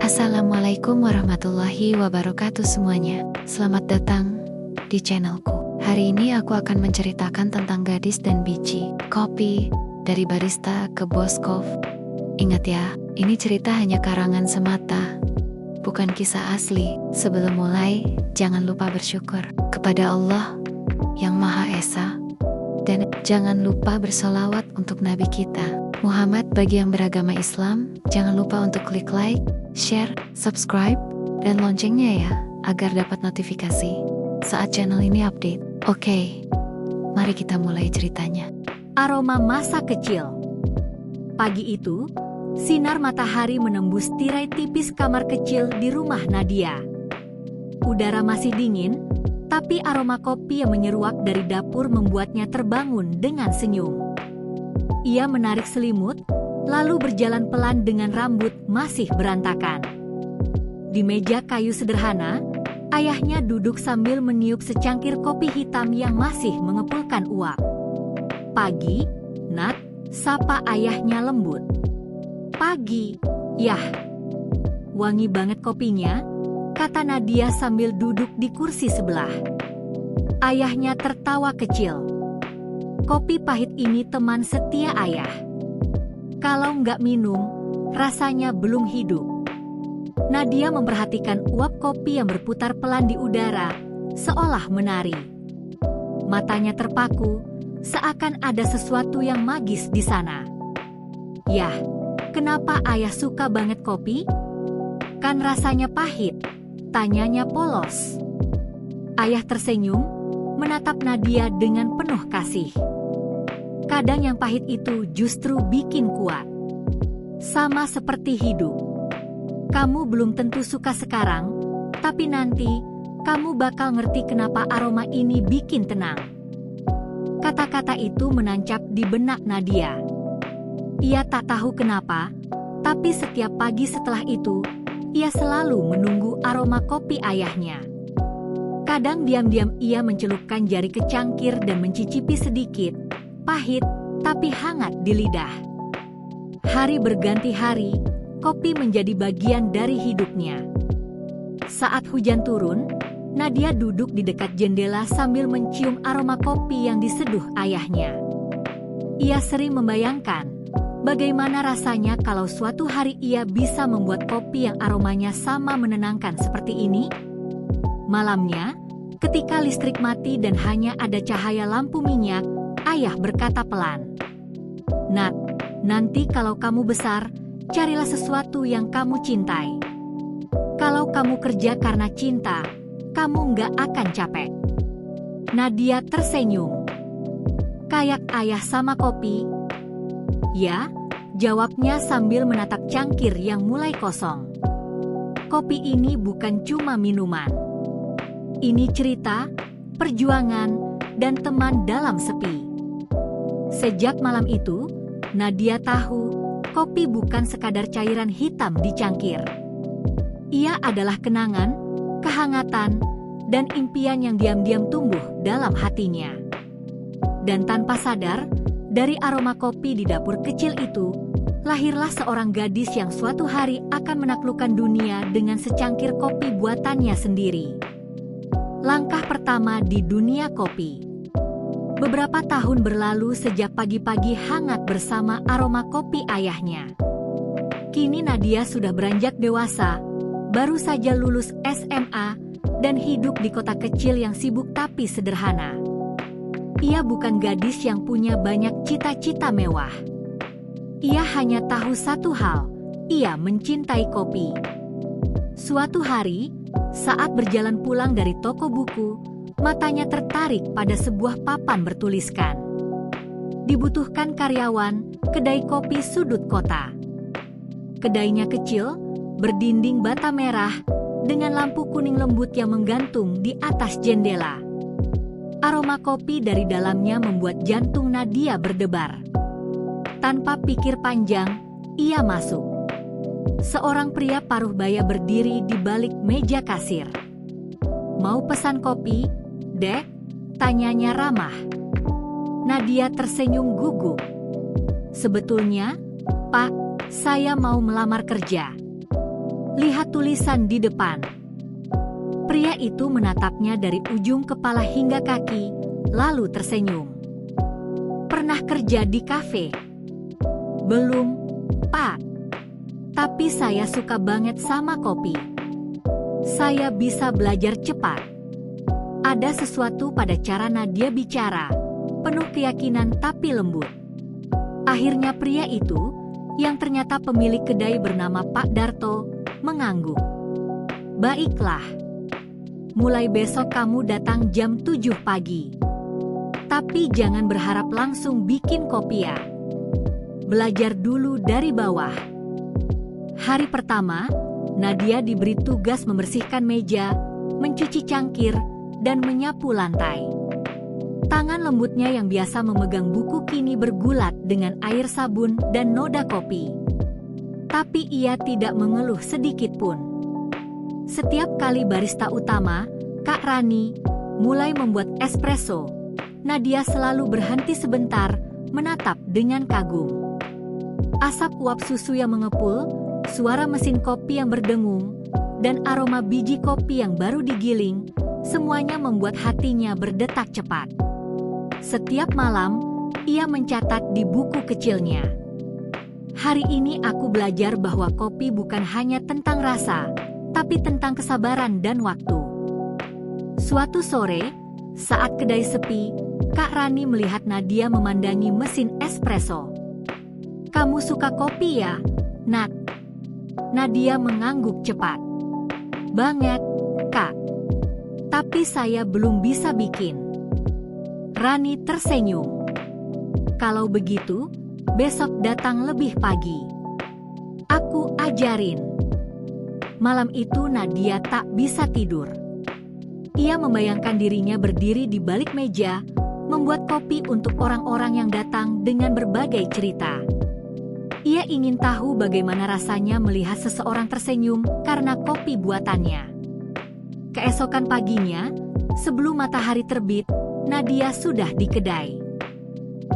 Assalamualaikum warahmatullahi wabarakatuh semuanya. Selamat datang di channelku. Hari ini aku akan menceritakan tentang gadis dan biji kopi dari barista ke Boskov. Ingat ya, ini cerita hanya karangan semata, bukan kisah asli. Sebelum mulai, jangan lupa bersyukur kepada Allah yang Maha Esa. Dan jangan lupa bersolawat untuk Nabi kita Muhammad. Bagi yang beragama Islam, jangan lupa untuk klik like, share, subscribe, dan loncengnya ya, agar dapat notifikasi saat channel ini update. Oke, mari kita mulai ceritanya. Aroma masa kecil. Pagi itu, sinar matahari menembus tirai tipis kamar kecil di rumah Nadia. Udara masih dingin, tapi aroma kopi yang menyeruak dari dapur membuatnya terbangun dengan senyum. Ia menarik selimut, lalu berjalan pelan dengan rambut masih berantakan. Di meja kayu sederhana, ayahnya duduk sambil meniup secangkir kopi hitam yang masih mengepulkan uap. "Pagi, Nat," sapa ayahnya lembut. "Pagi, Yah." "Wangi banget kopinya," kata Nadia sambil duduk di kursi sebelah. Ayahnya tertawa kecil. "Kopi pahit ini teman setia ayah. Kalau nggak minum, rasanya belum hidup." Nadia memperhatikan uap kopi yang berputar pelan di udara, seolah menari. Matanya terpaku, seakan ada sesuatu yang magis di sana. "Yah, kenapa ayah suka banget kopi? Kan rasanya pahit?" tanyanya polos. Ayah tersenyum, menatap Nadia dengan penuh kasih. "Kadang yang pahit itu justru bikin kuat. Sama seperti hidup. Kamu belum tentu suka sekarang, tapi nanti kamu bakal ngerti kenapa aroma ini bikin tenang." Kata-kata itu menancap di benak Nadia. Ia tak tahu kenapa, tapi setiap pagi setelah itu, ia selalu menunggu aroma kopi ayahnya. Kadang diam-diam ia mencelupkan jari ke cangkir dan mencicipi sedikit, pahit tapi hangat di lidah. Hari berganti hari, kopi menjadi bagian dari hidupnya. Saat hujan turun, Nadia duduk di dekat jendela sambil mencium aroma kopi yang diseduh ayahnya. Ia sering membayangkan bagaimana rasanya kalau suatu hari ia bisa membuat kopi yang aromanya sama menenangkan seperti ini. Malamnya, ketika listrik mati dan hanya ada cahaya lampu minyak, ayah berkata pelan, "Nat, nanti kalau kamu besar, carilah sesuatu yang kamu cintai. Kalau kamu kerja karena cinta, kamu nggak akan capek." Nadia tersenyum. "Kayak ayah sama kopi?" "Ya," jawabnya sambil menatap cangkir yang mulai kosong. "Kopi ini bukan cuma minuman. Ini cerita, perjuangan, dan teman dalam sepi." Sejak malam itu, Nadia tahu kopi bukan sekadar cairan hitam di cangkir. Ia adalah kenangan, kehangatan, dan impian yang diam-diam tumbuh dalam hatinya. Dan tanpa sadar, dari aroma kopi di dapur kecil itu, lahirlah seorang gadis yang suatu hari akan menaklukkan dunia dengan secangkir kopi buatannya sendiri. Langkah pertama di dunia kopi. Beberapa tahun berlalu sejak pagi-pagi hangat bersama aroma kopi ayahnya. Kini Nadia sudah beranjak dewasa, baru saja lulus SMA, dan hidup di kota kecil yang sibuk tapi sederhana. Ia bukan gadis yang punya banyak cita-cita mewah. Ia hanya tahu satu hal, ia mencintai kopi. Suatu hari, saat berjalan pulang dari toko buku, matanya tertarik pada sebuah papan bertuliskan, "Dibutuhkan karyawan, kedai kopi sudut kota." Kedainya kecil, berdinding bata merah, dengan lampu kuning lembut yang menggantung di atas jendela. Aroma kopi dari dalamnya membuat jantung Nadia berdebar. Tanpa pikir panjang, ia masuk. Seorang pria paruh baya berdiri di balik meja kasir. "Mau pesan kopi, Dek?" tanyanya ramah. Nadia tersenyum gugup. "Sebetulnya, Pak, saya mau melamar kerja." Lihat tulisan di depan. Pria itu menatapnya dari ujung kepala hingga kaki, lalu tersenyum. Pernah kerja di kafe? Belum, Pak. Tapi saya suka banget sama kopi. Saya bisa belajar cepat. Ada sesuatu pada cara Nadia bicara, penuh keyakinan tapi lembut. Akhirnya pria itu, yang ternyata pemilik kedai bernama Pak Darto, mengangguk. Baiklah. Mulai besok kamu datang jam 7 pagi. Tapi jangan berharap langsung bikin kopi ya. Belajar dulu dari bawah. Hari pertama, Nadia diberi tugas membersihkan meja, mencuci cangkir, dan menyapu lantai. Tangan lembutnya yang biasa memegang buku kini bergulat dengan air sabun dan noda kopi. Tapi ia tidak mengeluh sedikit pun. Setiap kali barista utama, Kak Rani, mulai membuat espresso, Nadia selalu berhenti sebentar, menatap dengan kagum. Asap uap susu yang mengepul, suara mesin kopi yang berdengung, dan aroma biji kopi yang baru digiling, semuanya membuat hatinya berdetak cepat. Setiap malam, ia mencatat di buku kecilnya. Hari ini aku belajar bahwa kopi bukan hanya tentang rasa, tapi tentang kesabaran dan waktu. Suatu sore, saat kedai sepi, Kak Rani melihat Nadia memandangi mesin espresso. Kamu suka kopi ya, Nat? Nadia mengangguk cepat. Banget, Kak. Tapi saya belum bisa bikin. Rani tersenyum. Kalau begitu, besok datang lebih pagi. Aku ajarin. Malam itu Nadia tak bisa tidur. Ia membayangkan dirinya berdiri di balik meja, membuat kopi untuk orang-orang yang datang dengan berbagai cerita. Ia ingin tahu bagaimana rasanya melihat seseorang tersenyum karena kopi buatannya. Keesokan paginya, sebelum matahari terbit, Nadia sudah di kedai.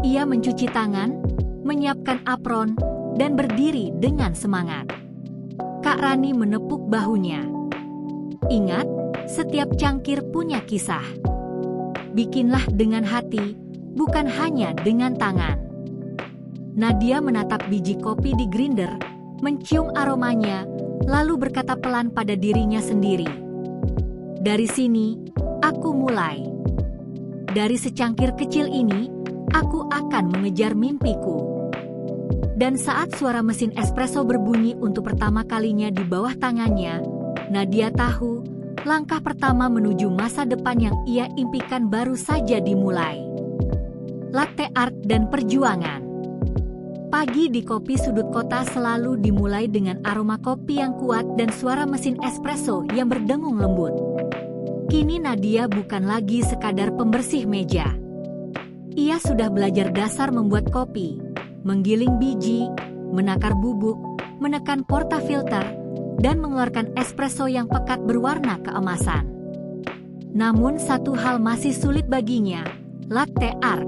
Ia mencuci tangan, menyiapkan apron, dan berdiri dengan semangat. Kak Rani menepuk bahunya. Ingat, setiap cangkir punya kisah. Bikinlah dengan hati, bukan hanya dengan tangan. Nadia menatap biji kopi di grinder, mencium aromanya, lalu berkata pelan pada dirinya sendiri. Dari sini, aku mulai. Dari secangkir kecil ini, aku akan mengejar mimpiku. Dan saat suara mesin espresso berbunyi untuk pertama kalinya di bawah tangannya, Nadia tahu, langkah pertama menuju masa depan yang ia impikan baru saja dimulai. Latte art dan perjuangan. Pagi di kopi sudut kota selalu dimulai dengan aroma kopi yang kuat dan suara mesin espresso yang berdengung lembut. Kini Nadia bukan lagi sekadar pembersih meja. Ia sudah belajar dasar membuat kopi, menggiling biji, menakar bubuk, menekan portafilter, dan mengeluarkan espresso yang pekat berwarna keemasan. Namun satu hal masih sulit baginya, latte art.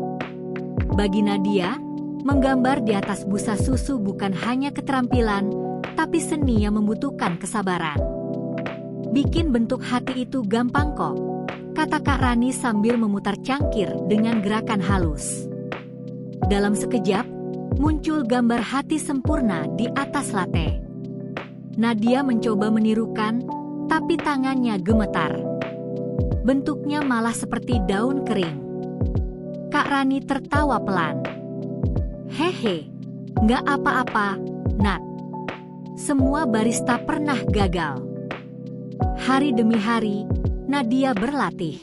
Bagi Nadia, menggambar di atas busa susu bukan hanya keterampilan, tapi seni yang membutuhkan kesabaran. Bikin bentuk hati itu gampang kok, kata Kak Rani sambil memutar cangkir dengan gerakan halus. Dalam sekejap, muncul gambar hati sempurna di atas latte. Nadia mencoba menirukan, tapi tangannya gemetar. Bentuknya malah seperti daun kering. Kak Rani tertawa pelan. Hehe, nggak apa-apa, Nat. Semua barista pernah gagal. Hari demi hari, Nadia berlatih.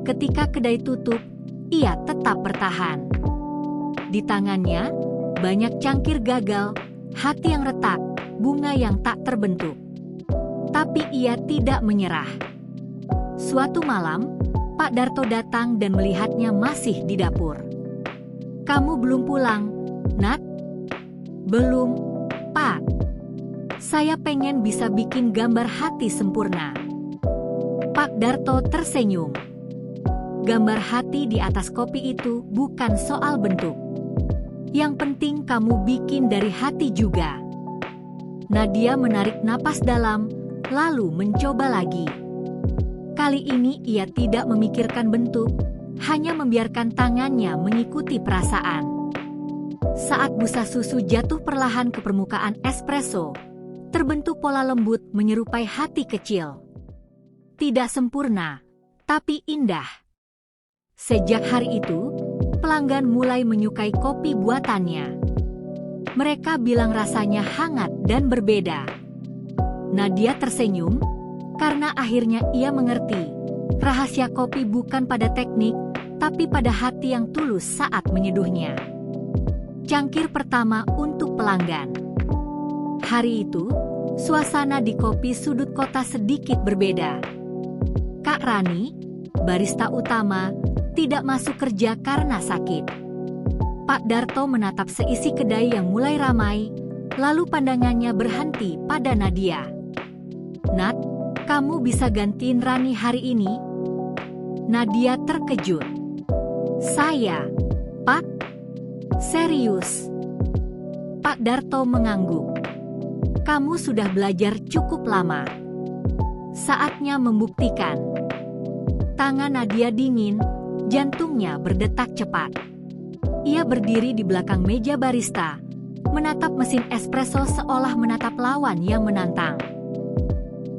Ketika kedai tutup, ia tetap bertahan. Di tangannya, banyak cangkir gagal, hati yang retak, bunga yang tak terbentuk. Tapi ia tidak menyerah. Suatu malam, Pak Darto datang dan melihatnya masih di dapur. Kamu belum pulang, Nat? Belum, Pak. Saya pengen bisa bikin gambar hati sempurna. Pak Darto tersenyum. Gambar hati di atas kopi itu bukan soal bentuk. Yang penting kamu bikin dari hati juga. Nadia menarik napas dalam, lalu mencoba lagi. Kali ini ia tidak memikirkan bentuk, hanya membiarkan tangannya mengikuti perasaan. Saat busa susu jatuh perlahan ke permukaan espresso, terbentuk pola lembut menyerupai hati kecil. Tidak sempurna, tapi indah. Sejak hari itu, pelanggan mulai menyukai kopi buatannya. Mereka bilang rasanya hangat dan berbeda. Nadia tersenyum, karena akhirnya ia mengerti, rahasia kopi bukan pada teknik, tapi pada hati yang tulus saat menyeduhnya. Cangkir pertama untuk pelanggan. Hari itu, suasana di kopi sudut kota sedikit berbeda. Kak Rani, barista utama, tidak masuk kerja karena sakit. Pak Darto menatap seisi kedai yang mulai ramai, lalu pandangannya berhenti pada Nadia. "Nat, kamu bisa gantiin Rani hari ini?" Nadia terkejut. "Saya, Pak? Serius?" Pak Darto mengangguk. "Kamu sudah belajar cukup lama. Saatnya membuktikan." Tangan Nadia dingin, jantungnya berdetak cepat. Ia berdiri di belakang meja barista, menatap mesin espresso seolah menatap lawan yang menantang.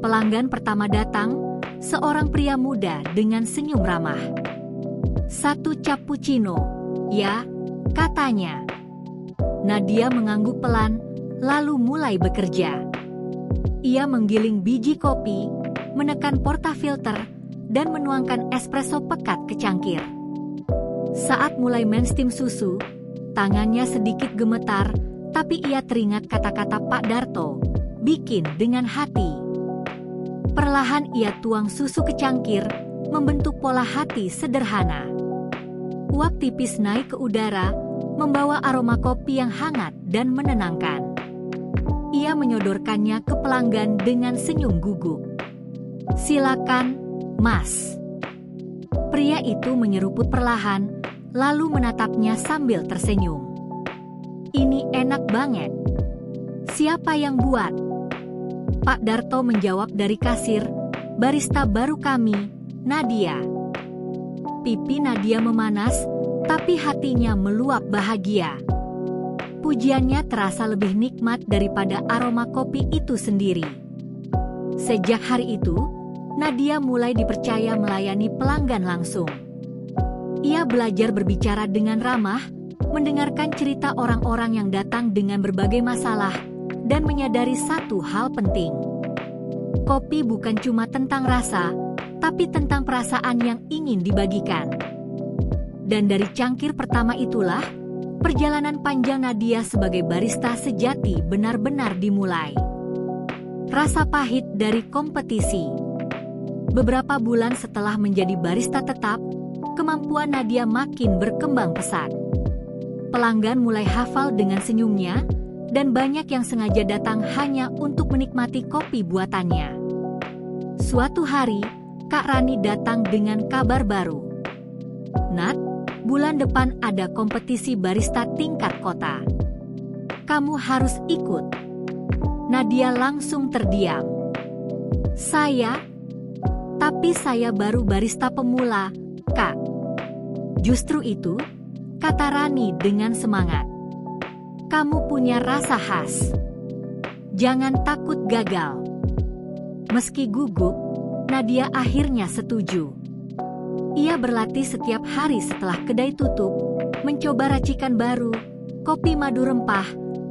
Pelanggan pertama datang, seorang pria muda dengan senyum ramah. "1 cappuccino, ya," katanya. Nadia mengangguk pelan, lalu mulai bekerja. Ia menggiling biji kopi, menekan portafilter, dan menuangkan espresso pekat ke cangkir. Saat mulai menstim susu, tangannya sedikit gemetar, tapi ia teringat kata-kata Pak Darto, "Bikin dengan hati." Perlahan ia tuang susu ke cangkir, membentuk pola hati sederhana. Uap tipis naik ke udara, membawa aroma kopi yang hangat dan menenangkan. Ia menyodorkannya ke pelanggan dengan senyum gugup. "Silakan, Mas." Pria itu menyeruput perlahan, lalu menatapnya sambil tersenyum. "Ini enak banget. Siapa yang buat?" Pak Darto menjawab dari kasir, "Barista baru kami, Nadia." Pipi Nadia memanas, tapi hatinya meluap bahagia. Pujiannya terasa lebih nikmat daripada aroma kopi itu sendiri. Sejak hari itu, Nadia mulai dipercaya melayani pelanggan langsung. Ia belajar berbicara dengan ramah, mendengarkan cerita orang-orang yang datang dengan berbagai masalah, dan menyadari satu hal penting. Kopi bukan cuma tentang rasa, tapi tentang perasaan yang ingin dibagikan. Dan dari cangkir pertama itulah, perjalanan panjang Nadia sebagai barista sejati benar-benar dimulai. Rasa pahit dari kompetisi. Beberapa bulan setelah menjadi barista tetap, kemampuan Nadia makin berkembang pesat. Pelanggan mulai hafal dengan senyumnya, dan banyak yang sengaja datang hanya untuk menikmati kopi buatannya. Suatu hari, Kak Rani datang dengan kabar baru. "Nat, bulan depan ada kompetisi barista tingkat kota. Kamu harus ikut." Nadia langsung terdiam. Tapi saya baru barista pemula, Kak." "Justru itu," kata Rani dengan semangat. "Kamu punya rasa khas. Jangan takut gagal." Meski gugup, Nadia akhirnya setuju. Ia berlatih setiap hari setelah kedai tutup, mencoba racikan baru, kopi madu rempah,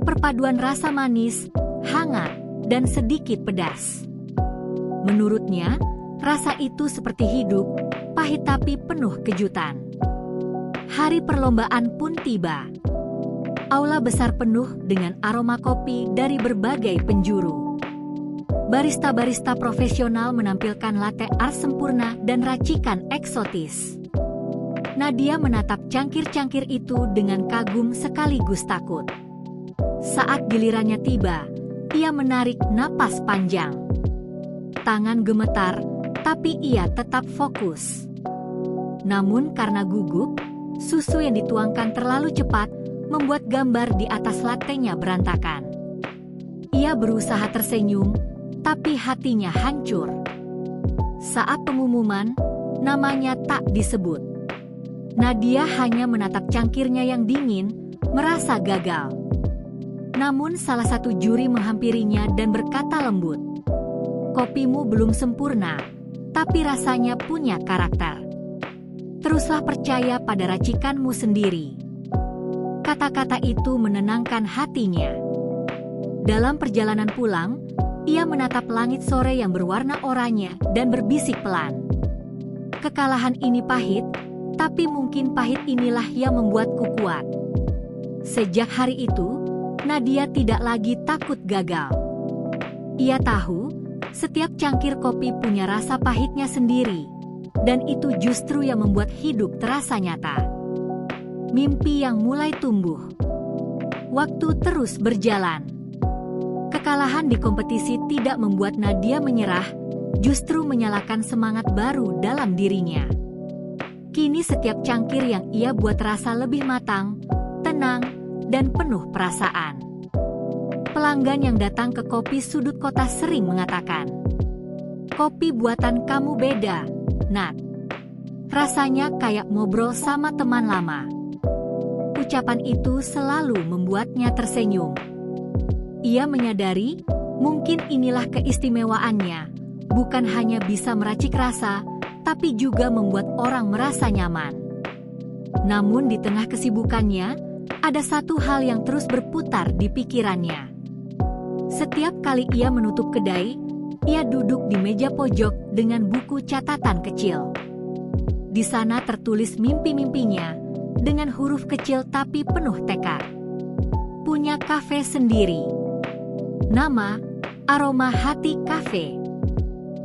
perpaduan rasa manis, hangat, dan sedikit pedas. Menurutnya, rasa itu seperti hidup, pahit tapi penuh kejutan. Hari perlombaan pun tiba. Aula besar penuh dengan aroma kopi dari berbagai penjuru. Barista-barista profesional menampilkan latte art sempurna dan racikan eksotis. Nadia menatap cangkir-cangkir itu dengan kagum sekaligus takut. Saat gilirannya tiba, ia menarik napas panjang. Tangan gemetar, tapi ia tetap fokus. Namun karena gugup, susu yang dituangkan terlalu cepat membuat gambar di atas lattenya berantakan. Ia berusaha tersenyum, tapi hatinya hancur. Saat pengumuman, namanya tak disebut. Nadia hanya menatap cangkirnya yang dingin, merasa gagal. Namun salah satu juri menghampirinya dan berkata lembut, "Kopimu belum sempurna, tapi rasanya punya karakter. Teruslah percaya pada racikanmu sendiri." Kata-kata itu menenangkan hatinya. Dalam perjalanan pulang, ia menatap langit sore yang berwarna oranye dan berbisik pelan. Kekalahan ini pahit, tapi mungkin pahit inilah yang membuatku kuat. Sejak hari itu, Nadia tidak lagi takut gagal. Ia tahu, setiap cangkir kopi punya rasa pahitnya sendiri, dan itu justru yang membuat hidup terasa nyata. Mimpi yang mulai tumbuh. Waktu terus berjalan. Kekalahan di kompetisi tidak membuat Nadia menyerah, justru menyalakan semangat baru dalam dirinya. Kini setiap cangkir yang ia buat rasa lebih matang, tenang, dan penuh perasaan. Pelanggan yang datang ke kopi sudut kota sering mengatakan, "Kopi buatan kamu beda, Nat. Rasanya kayak ngobrol sama teman lama." Ucapan itu selalu membuatnya tersenyum. Ia menyadari, mungkin inilah keistimewaannya, bukan hanya bisa meracik rasa, tapi juga membuat orang merasa nyaman. Namun di tengah kesibukannya, ada satu hal yang terus berputar di pikirannya. Setiap kali ia menutup kedai, ia duduk di meja pojok dengan buku catatan kecil. Di sana tertulis mimpi-mimpinya, dengan huruf kecil tapi penuh tekad. Punya kafe sendiri. Nama, Aroma Hati Cafe.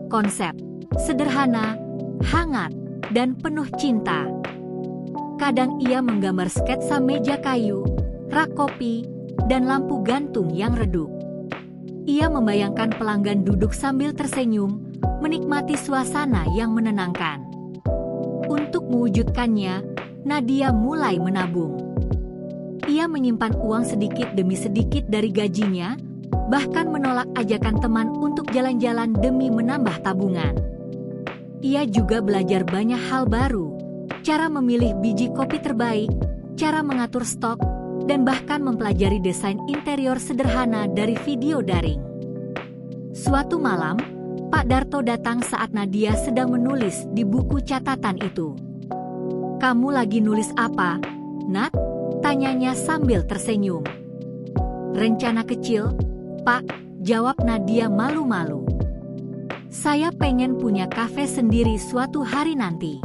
Konsep, sederhana, hangat, dan penuh cinta. Kadang ia menggambar sketsa meja kayu, rak kopi, dan lampu gantung yang redup. Ia membayangkan pelanggan duduk sambil tersenyum, menikmati suasana yang menenangkan. Untuk mewujudkannya, Nadia mulai menabung. Ia menyimpan uang sedikit demi sedikit dari gajinya, bahkan menolak ajakan teman untuk jalan-jalan demi menambah tabungan. Ia juga belajar banyak hal baru, cara memilih biji kopi terbaik, cara mengatur stok, dan bahkan mempelajari desain interior sederhana dari video daring. Suatu malam, Pak Darto datang saat Nadia sedang menulis di buku catatan itu. "Kamu lagi nulis apa, Nat?" tanyanya sambil tersenyum. "Rencana kecil, Pak," jawab Nadia malu-malu. "Saya pengen punya kafe sendiri suatu hari nanti."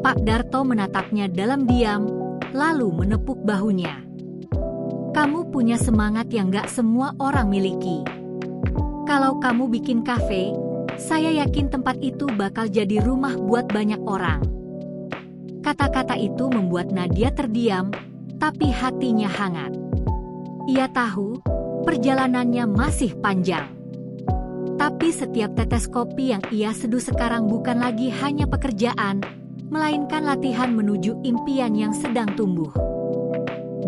Pak Darto menatapnya dalam diam, lalu menepuk bahunya. "Kamu punya semangat yang gak semua orang miliki. Kalau kamu bikin kafe, saya yakin tempat itu bakal jadi rumah buat banyak orang." Kata-kata itu membuat Nadia terdiam, tapi hatinya hangat. Ia tahu, perjalanannya masih panjang. Tapi setiap tetes kopi yang ia seduh sekarang bukan lagi hanya pekerjaan, melainkan latihan menuju impian yang sedang tumbuh.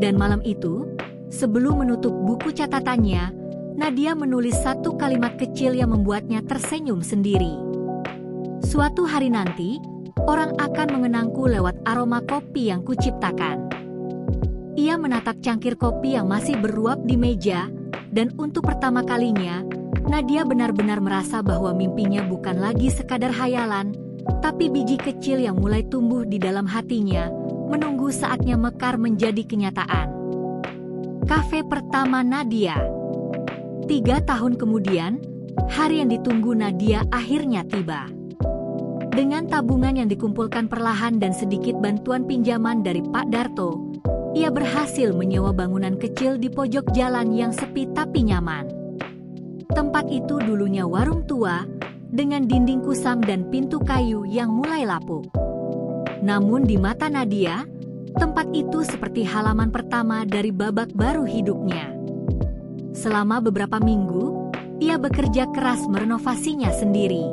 Dan malam itu, sebelum menutup buku catatannya, Nadia menulis satu kalimat kecil yang membuatnya tersenyum sendiri. "Suatu hari nanti, orang akan mengenangku lewat aroma kopi yang kuciptakan." Ia menatap cangkir kopi yang masih beruap di meja, dan untuk pertama kalinya, Nadia benar-benar merasa bahwa mimpinya bukan lagi sekadar hayalan, tapi biji kecil yang mulai tumbuh di dalam hatinya, menunggu saatnya mekar menjadi kenyataan. Kafe pertama Nadia. 3 tahun kemudian, hari yang ditunggu Nadia akhirnya tiba. Dengan tabungan yang dikumpulkan perlahan dan sedikit bantuan pinjaman dari Pak Darto, ia berhasil menyewa bangunan kecil di pojok jalan yang sepi tapi nyaman. Tempat itu dulunya warung tua, dengan dinding kusam dan pintu kayu yang mulai lapuk. Namun di mata Nadia, tempat itu seperti halaman pertama dari babak baru hidupnya. Selama beberapa minggu, ia bekerja keras merenovasinya sendiri.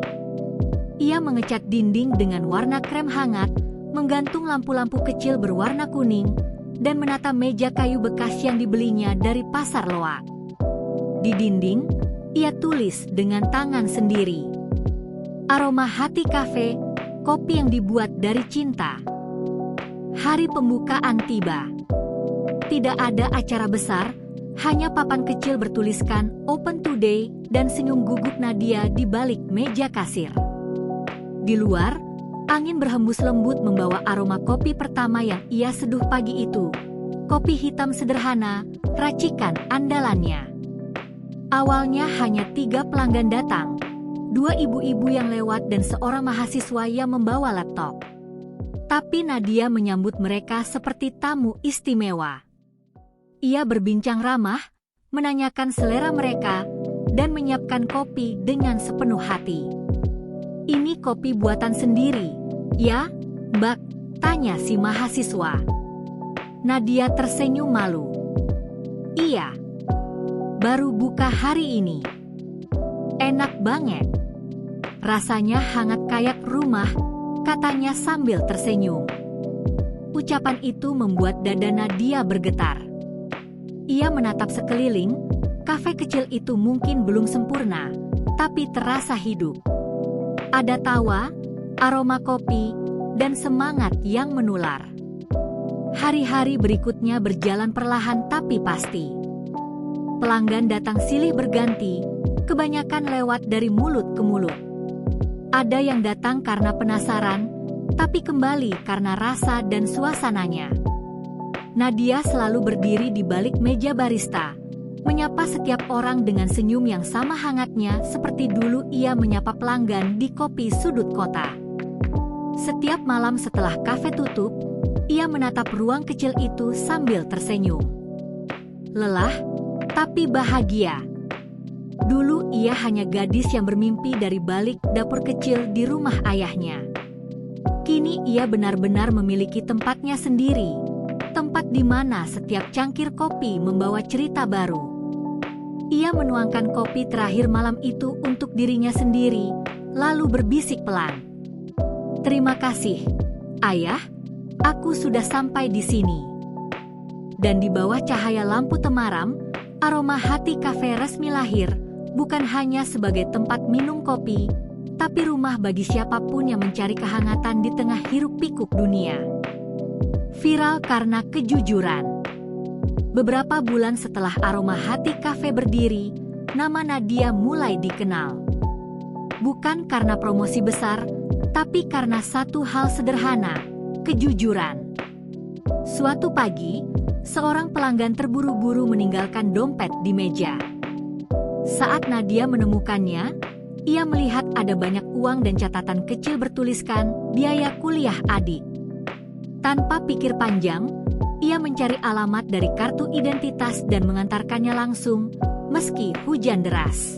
Ia mengecat dinding dengan warna krem hangat, menggantung lampu-lampu kecil berwarna kuning, dan menata meja kayu bekas yang dibelinya dari pasar loak. Di dinding, ia tulis dengan tangan sendiri. Aroma Hati Cafe, kopi yang dibuat dari cinta. Hari pembukaan tiba. Tidak ada acara besar, hanya papan kecil bertuliskan Open Today dan senyum gugup Nadia di balik meja kasir. Di luar, angin berhembus lembut membawa aroma kopi pertama yang ia seduh pagi itu. Kopi hitam sederhana, racikan andalannya. Awalnya hanya 3 pelanggan datang, 2 ibu-ibu yang lewat dan seorang mahasiswa yang membawa laptop. Tapi Nadia menyambut mereka seperti tamu istimewa. Ia berbincang ramah, menanyakan selera mereka, dan menyiapkan kopi dengan sepenuh hati. "Ini kopi buatan sendiri, ya, Mbak?" tanya si mahasiswa. Nadia tersenyum malu. "Iya, baru buka hari ini. Enak banget. Rasanya hangat kayak rumah," katanya sambil tersenyum. Ucapan itu membuat dada Nadia bergetar. Ia menatap sekeliling, kafe kecil itu mungkin belum sempurna, tapi terasa hidup. Ada tawa, aroma kopi, dan semangat yang menular. Hari-hari berikutnya berjalan perlahan tapi pasti. Pelanggan datang silih berganti, kebanyakan lewat dari mulut ke mulut. Ada yang datang karena penasaran, tapi kembali karena rasa dan suasananya. Nadia selalu berdiri di balik meja barista, menyapa setiap orang dengan senyum yang sama hangatnya seperti dulu ia menyapa pelanggan di kopi sudut kota. Setiap malam setelah kafe tutup, ia menatap ruang kecil itu sambil tersenyum. Lelah, tapi bahagia. Dulu ia hanya gadis yang bermimpi dari balik dapur kecil di rumah ayahnya. Kini ia benar-benar memiliki tempatnya sendiri. Tempat di mana setiap cangkir kopi membawa cerita baru. Ia menuangkan kopi terakhir malam itu untuk dirinya sendiri, lalu berbisik pelan. "Terima kasih, Ayah, aku sudah sampai di sini." Dan di bawah cahaya lampu temaram, aroma Hati Cafe resmi lahir, bukan hanya sebagai tempat minum kopi, tapi rumah bagi siapapun yang mencari kehangatan di tengah hiruk-pikuk dunia. Viral karena kejujuran. Beberapa bulan setelah aroma Hati Cafe berdiri, nama Nadia mulai dikenal. Bukan karena promosi besar, tapi karena satu hal sederhana, kejujuran. Suatu pagi, seorang pelanggan terburu-buru meninggalkan dompet di meja. Saat Nadia menemukannya, ia melihat ada banyak uang dan catatan kecil bertuliskan biaya kuliah adik. Tanpa pikir panjang, ia mencari alamat dari kartu identitas dan mengantarkannya langsung, meski hujan deras.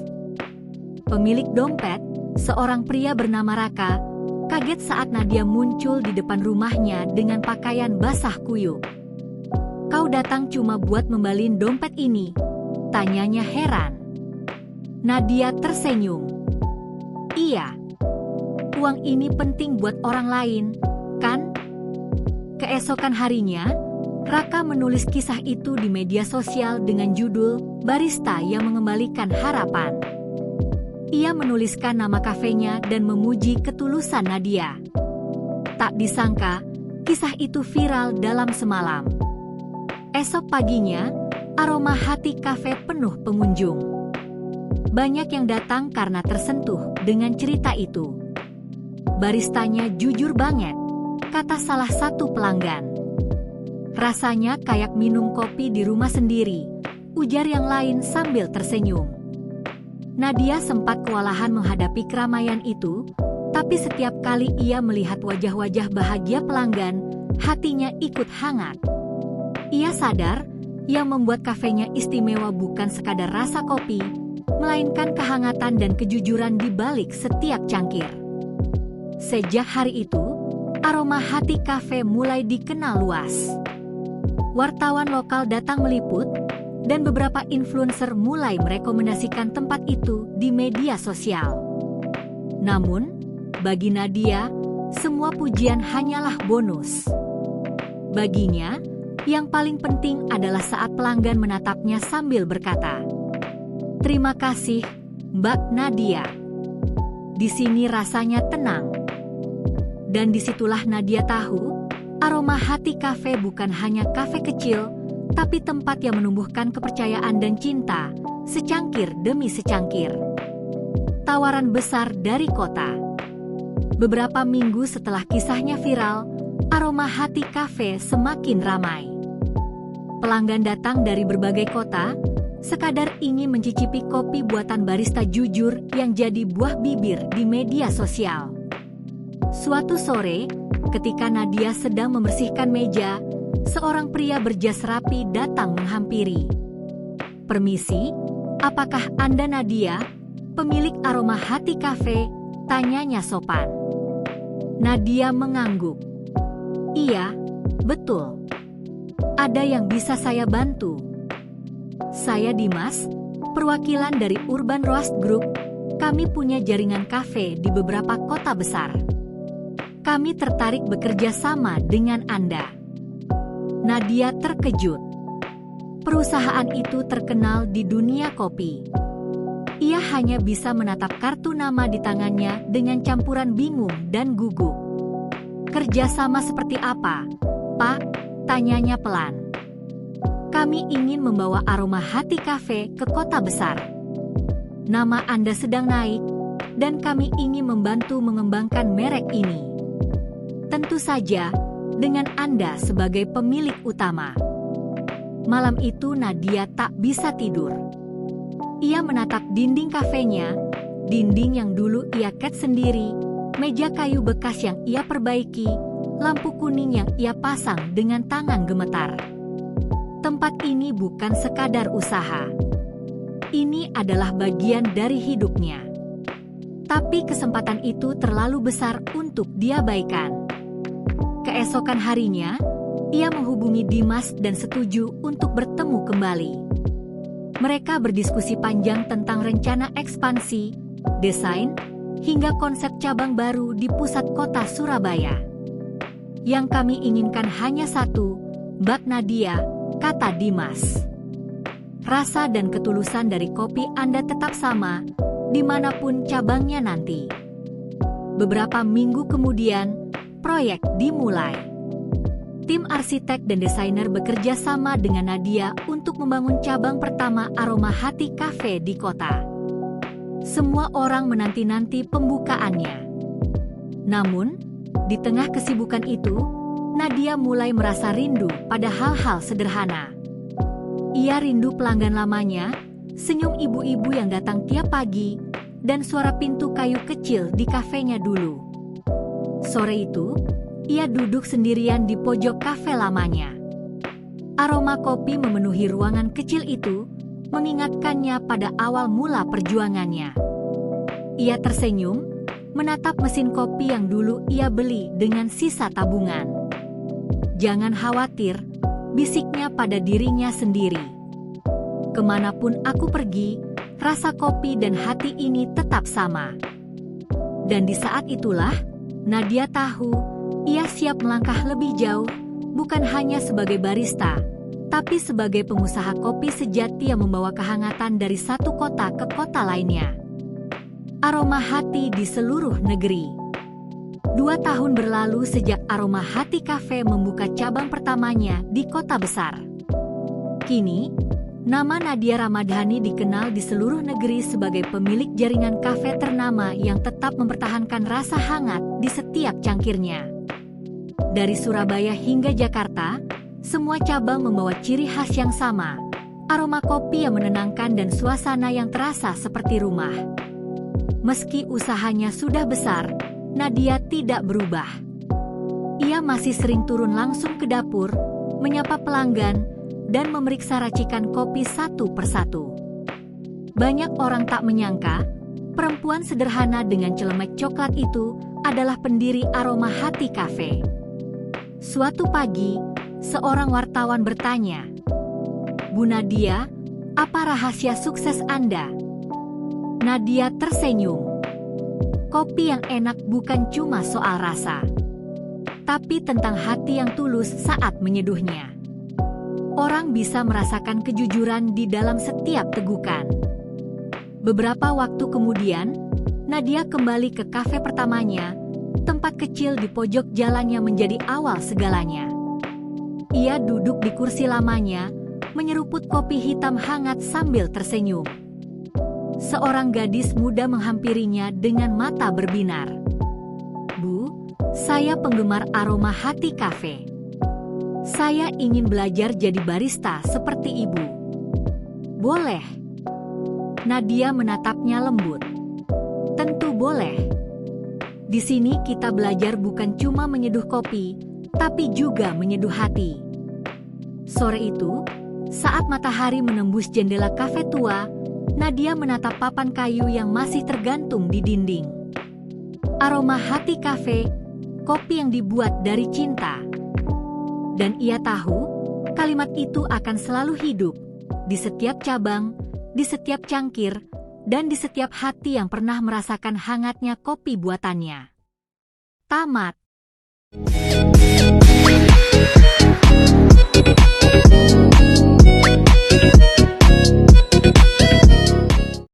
Pemilik dompet, seorang pria bernama Raka, kaget saat Nadia muncul di depan rumahnya dengan pakaian basah kuyup. "Kau datang cuma buat membalin dompet ini?" tanyanya heran. Nadia tersenyum. "Iya, uang ini penting buat orang lain, kan?" Keesokan harinya, Raka menulis kisah itu di media sosial dengan judul "Barista yang Mengembalikan Harapan". Ia menuliskan nama kafenya dan memuji ketulusan Nadia. Tak disangka, kisah itu viral dalam semalam. Esok paginya, aroma Hati Cafe penuh pengunjung. Banyak yang datang karena tersentuh dengan cerita itu. "Baristanya jujur banget," kata salah satu pelanggan. "Rasanya kayak minum kopi di rumah sendiri," ujar yang lain sambil tersenyum. Nadia sempat kewalahan menghadapi keramaian itu, tapi setiap kali ia melihat wajah-wajah bahagia pelanggan, hatinya ikut hangat. Ia sadar, yang membuat kafenya istimewa bukan sekadar rasa kopi, melainkan kehangatan dan kejujuran di balik setiap cangkir. Sejak hari itu, aroma Hati Cafe mulai dikenal luas. Wartawan lokal datang meliput, dan beberapa influencer mulai merekomendasikan tempat itu di media sosial. Namun, bagi Nadia, semua pujian hanyalah bonus. Baginya, yang paling penting adalah saat pelanggan menatapnya sambil berkata, Terima kasih, Mbak Nadia. Di sini rasanya tenang. Dan disitulah Nadia tahu, Aroma Hati Cafe bukan hanya kafe kecil, tapi tempat yang menumbuhkan kepercayaan dan cinta, secangkir demi secangkir. Tawaran besar dari kota. Beberapa minggu setelah kisahnya viral, Aroma Hati Cafe semakin ramai. Pelanggan datang dari berbagai kota, sekadar ingin mencicipi kopi buatan barista jujur yang jadi buah bibir di media sosial. Suatu sore, ketika Nadia sedang membersihkan meja, seorang pria berjas rapi datang menghampiri. "Permisi, apakah Anda Nadia, pemilik Aroma Hati Cafe?" tanyanya sopan. Nadia mengangguk. "Iya, betul. Ada yang bisa saya bantu?" "Saya Dimas, perwakilan dari Urban Roast Group. Kami punya jaringan kafe di beberapa kota besar. Kami tertarik bekerja sama dengan Anda." Nadia terkejut. Perusahaan itu terkenal di dunia kopi. Ia hanya bisa menatap kartu nama di tangannya dengan campuran bingung dan gugup. "Kerja sama seperti apa, Pak?" tanyanya pelan. "Kami ingin membawa Aroma Hati Cafe ke kota besar. Nama Anda sedang naik, dan kami ingin membantu mengembangkan merek ini. Tentu saja, dengan Anda sebagai pemilik utama." Malam itu Nadia tak bisa tidur. Ia menatap dinding kafenya, dinding yang dulu ia cat sendiri, meja kayu bekas yang ia perbaiki, lampu kuning yang ia pasang dengan tangan gemetar. Tempat ini bukan sekadar usaha. Ini adalah bagian dari hidupnya. Tapi kesempatan itu terlalu besar untuk diabaikan. Keesokan harinya, ia menghubungi Dimas dan setuju untuk bertemu kembali. Mereka berdiskusi panjang tentang rencana ekspansi, desain, hingga konsep cabang baru di pusat kota Surabaya. "Yang kami inginkan hanya satu, Mbak Nadia," kata Dimas. "Rasa dan ketulusan dari kopi Anda tetap sama, dimanapun cabangnya nanti." Beberapa minggu kemudian, proyek dimulai. Tim arsitek dan desainer bekerja sama dengan Nadia untuk membangun cabang pertama Aroma Hati Cafe di kota. Semua orang menanti-nanti pembukaannya. Namun, di tengah kesibukan itu, Nadia mulai merasa rindu pada hal-hal sederhana. Ia rindu pelanggan lamanya, senyum ibu-ibu yang datang tiap pagi, dan suara pintu kayu kecil di kafenya dulu. Sore itu, ia duduk sendirian di pojok kafe lamanya. Aroma kopi memenuhi ruangan kecil itu, mengingatkannya pada awal mula perjuangannya. Ia tersenyum, menatap mesin kopi yang dulu ia beli dengan sisa tabungan. "Jangan khawatir," bisiknya pada dirinya sendiri. "Kemanapun aku pergi, rasa kopi dan hati ini tetap sama." Dan di saat itulah, Nadia tahu ia siap melangkah lebih jauh, bukan hanya sebagai barista, tapi sebagai pengusaha kopi sejati yang membawa kehangatan dari satu kota ke kota lainnya. Aroma Hati di seluruh negeri. 2 tahun berlalu sejak Aroma Hati Cafe membuka cabang pertamanya di kota besar. Kini, nama Nadia Ramadhani dikenal di seluruh negeri sebagai pemilik jaringan kafe ternama yang tetap mempertahankan rasa hangat di setiap cangkirnya. Dari Surabaya hingga Jakarta, semua cabang membawa ciri khas yang sama, aroma kopi yang menenangkan dan suasana yang terasa seperti rumah. Meski usahanya sudah besar, Nadia tidak berubah. Ia masih sering turun langsung ke dapur, menyapa pelanggan, dan memeriksa racikan kopi satu persatu. Banyak orang tak menyangka, perempuan sederhana dengan celemek coklat itu adalah pendiri Aroma Hati Cafe. Suatu pagi, seorang wartawan bertanya, "Bu Nadia, apa rahasia sukses Anda?" Nadia tersenyum. Kopi yang enak bukan cuma soal rasa, tapi tentang hati yang tulus saat menyeduhnya. Orang bisa merasakan kejujuran di dalam setiap tegukan. Beberapa waktu kemudian, Nadia kembali ke kafe pertamanya, tempat kecil di pojok jalan yang menjadi awal segalanya. Ia duduk di kursi lamanya, menyeruput kopi hitam hangat sambil tersenyum. Seorang gadis muda menghampirinya dengan mata berbinar. "Bu, saya penggemar Aroma Hati Cafe. Saya ingin belajar jadi barista seperti ibu. Boleh?" Nadia menatapnya lembut. "Tentu boleh. Di sini kita belajar bukan cuma menyeduh kopi, tapi juga menyeduh hati." Sore itu, saat matahari menembus jendela kafe tua, Nadia menatap papan kayu yang masih tergantung di dinding. Aroma Hati Cafe, kopi yang dibuat dari cinta. Dan ia tahu, kalimat itu akan selalu hidup di setiap cabang, di setiap cangkir, dan di setiap hati yang pernah merasakan hangatnya kopi buatannya. Tamat.